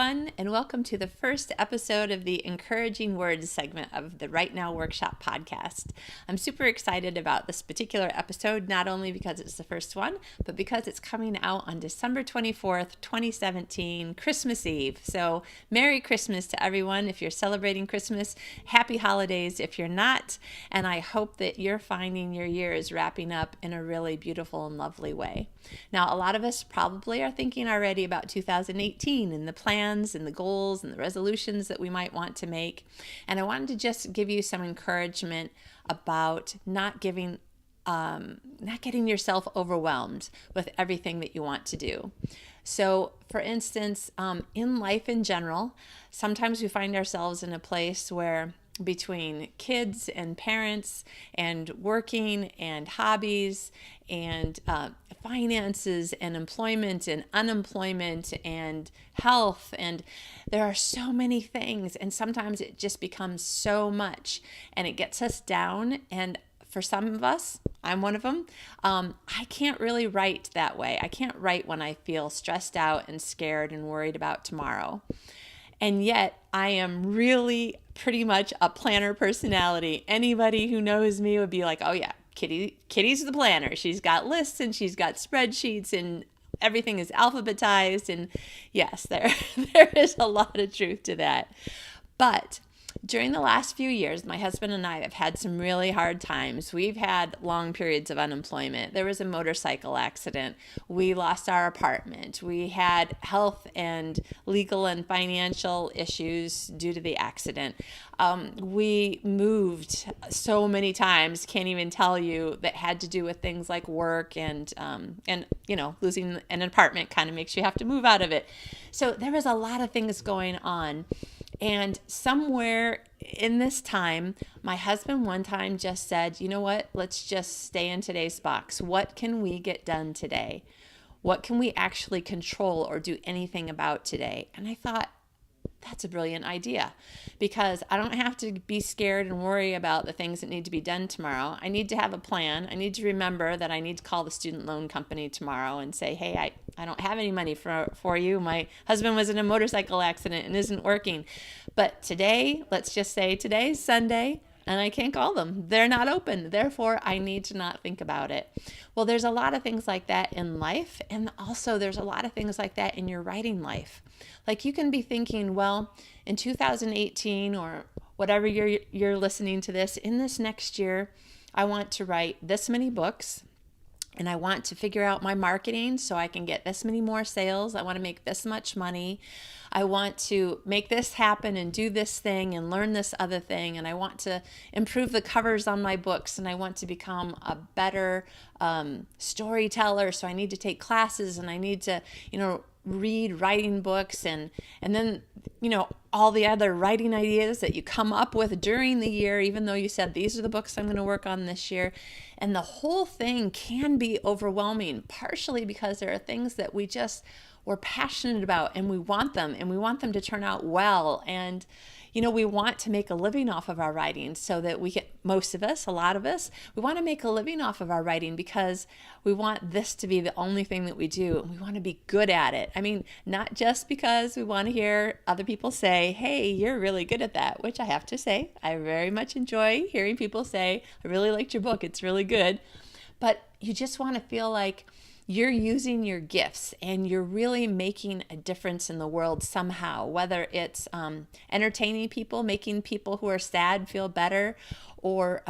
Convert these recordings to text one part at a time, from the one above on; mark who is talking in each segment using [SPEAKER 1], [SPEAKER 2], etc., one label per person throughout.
[SPEAKER 1] everyone, and welcome to the first episode of the Encouraging Words segment of the Right Now Workshop podcast. I'm super excited about this particular episode, not only because it's the first one, but because it's coming out on December 24th, 2017, Christmas Eve. So Merry Christmas to everyone. If you're celebrating Christmas, happy holidays if you're not, and I hope that you're finding your year is wrapping up in a really beautiful and lovely way. Now, a lot of us probably are thinking already about 2018 and the plans and the goals and the resolutions that we might want to make. And I wanted to just give you some encouragement about not getting yourself overwhelmed with everything that you want to do. So, for instance, in life in general, sometimes we find ourselves in a place where between kids and parents and working and hobbies and finances and employment and unemployment and health, and there are so many things, and sometimes it just becomes so much and it gets us down. And for some of us, I'm one of them, I can't really write that way. I can't write when I feel stressed out and scared and worried about tomorrow. And yet I am really pretty much a planner personality. Anybody who knows me would be like, oh yeah, Kitty's the planner. She's got lists and she's got spreadsheets and everything is alphabetized. And yes, there is a lot of truth to that. But during the last few years, my husband and I have had some really hard times. We've had long periods of unemployment. There was a motorcycle accident. We lost our apartment. We had health and legal and financial issues due to the accident. We moved so many times, can't even tell you, that had to do with things like work and losing an apartment kind of makes you have to move out of it. So there was a lot of things going on. And somewhere in this time, my husband one time just said, you know what, let's just stay in today's box. What can we get done today? What can we actually control or do anything about today? And I thought, that's a brilliant idea, because I don't have to be scared and worry about the things that need to be done tomorrow. I need to have a plan. I need to remember that I need to call the student loan company tomorrow and say, hey, I don't have any money for you. My husband was in a motorcycle accident and isn't working. But today, let's just say today's Sunday, and I can't call them. They're not open. Therefore, I need to not think about it. Well, there's a lot of things like that in life. And also there's a lot of things like that in your writing life. Like you can be thinking, well, in 2018 or whatever you're listening to this, in this next year, I want to write this many books. And I want to figure out my marketing so I can get this many more sales. I want to make this much money. I want to make this happen and do this thing and learn this other thing. And I want to improve the covers on my books. And I want to become a better storyteller. So I need to take classes and I need to, read writing books and then, all the other writing ideas that you come up with during the year, even though you said, these are the books I'm going to work on this year. And the whole thing can be overwhelming, partially because there are things that we're passionate about and we want them to turn out well. And, we want to make a living off of our writing so that a lot of us, we want to make a living off of our writing because we want this to be the only thing that we do. And we want to be good at it. I mean, not just because we want to hear other people say, hey, you're really good at that, which I have to say, I very much enjoy hearing people say, I really liked your book. It's really good. But you just want to feel like you're using your gifts and you're really making a difference in the world somehow, whether it's entertaining people, making people who are sad feel better, or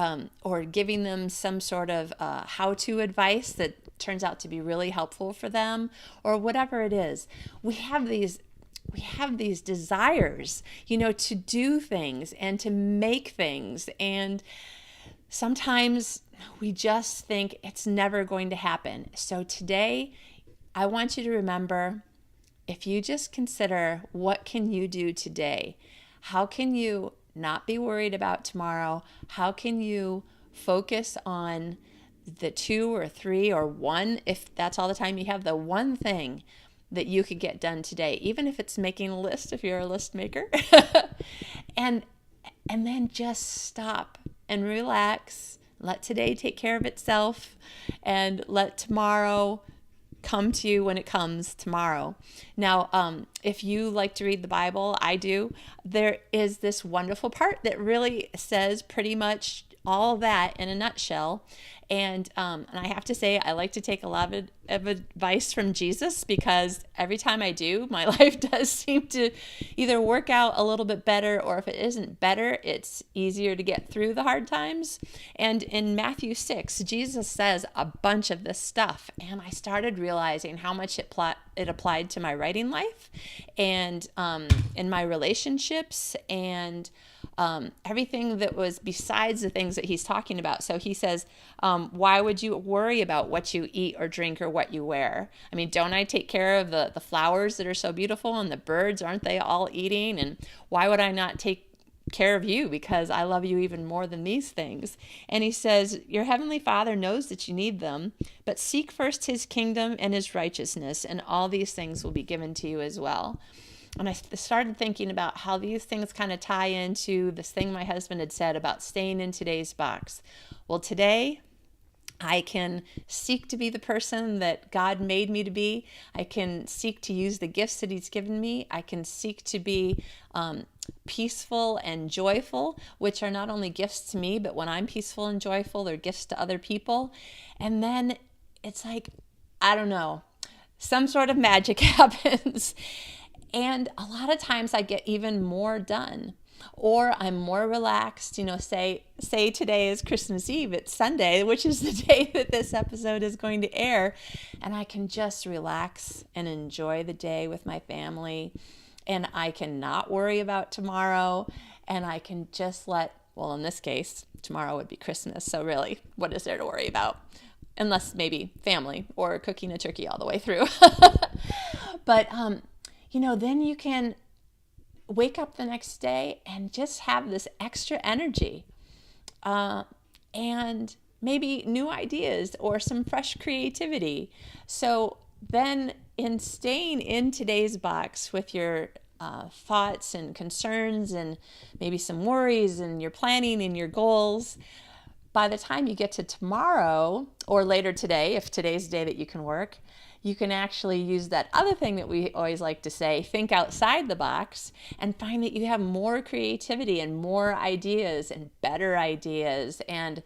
[SPEAKER 1] giving them some sort of how-to advice that turns out to be really helpful for them, or whatever it is. We have these desires, to do things and to make things, and sometimes we just think it's never going to happen. So today, I want you to remember, if you just consider what can you do today? How can you not be worried about tomorrow? How can you focus on the 2 or 3 or 1, if that's all the time you have, the one thing that you could get done today, even if it's making a list, if you're a list maker, and then just stop and relax. Let today take care of itself and let tomorrow come to you when it comes tomorrow. Now, if you like to read the Bible, I do, there is this wonderful part that really says pretty much all that in a nutshell. And I have to say, I like to take a lot of advice from Jesus, because every time I do, my life does seem to either work out a little bit better, or if it isn't better, it's easier to get through the hard times. And in Matthew 6, Jesus says a bunch of this stuff, and I started realizing how much it applied to my writing life, and in my relationships, and everything that was besides the things that he's talking about. So he says, why would you worry about what you eat or drink or what you wear? I mean, don't I take care of the flowers that are so beautiful, and the birds, aren't they all eating? And why would I not take care of you, because I love you even more than these things? And he says, your heavenly Father knows that you need them, but seek first his kingdom and his righteousness, and all these things will be given to you as well. And I started thinking about how these things kind of tie into this thing my husband had said about staying in today's box. Well, today I can seek to be the person that God made me to be. I can seek to use the gifts that he's given me. I can seek to be peaceful and joyful, which are not only gifts to me, but when I'm peaceful and joyful, they're gifts to other people. And then it's like, I don't know, some sort of magic happens. And a lot of times I get even more done, or I'm more relaxed. Say today is Christmas Eve, it's Sunday, which is the day that this episode is going to air, and I can just relax and enjoy the day with my family, and I can not worry about tomorrow, and I can just in this case, tomorrow would be Christmas, so really, what is there to worry about? Unless maybe family or cooking a turkey all the way through. But then you can wake up the next day and just have this extra energy, and maybe new ideas or some fresh creativity. So then, in staying in today's box with your thoughts and concerns and maybe some worries and your planning and your goals, by the time you get to tomorrow or later today, if today's the day that you can work, you can actually use that other thing that we always like to say, think outside the box, and find that you have more creativity and more ideas and better ideas, and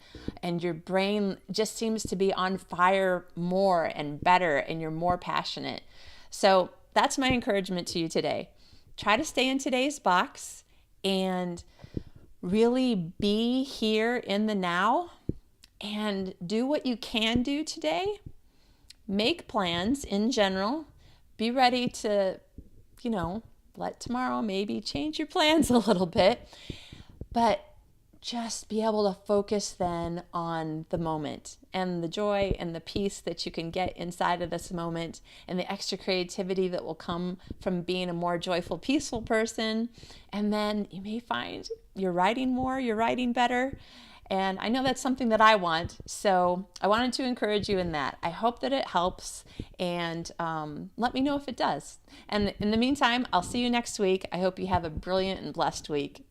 [SPEAKER 1] your brain just seems to be on fire more and better, and you're more passionate. So that's my encouragement to you today. Try to stay in today's box and really be here in the now and do what you can do today. Make plans in general. Be ready to, let tomorrow maybe change your plans a little bit, but just be able to focus then on the moment and the joy and the peace that you can get inside of this moment, and the extra creativity that will come from being a more joyful, peaceful person. And then you may find you're writing more, you're writing better. And I know that's something that I want, so I wanted to encourage you in that. I hope that it helps, and let me know if it does. And in the meantime, I'll see you next week. I hope you have a brilliant and blessed week.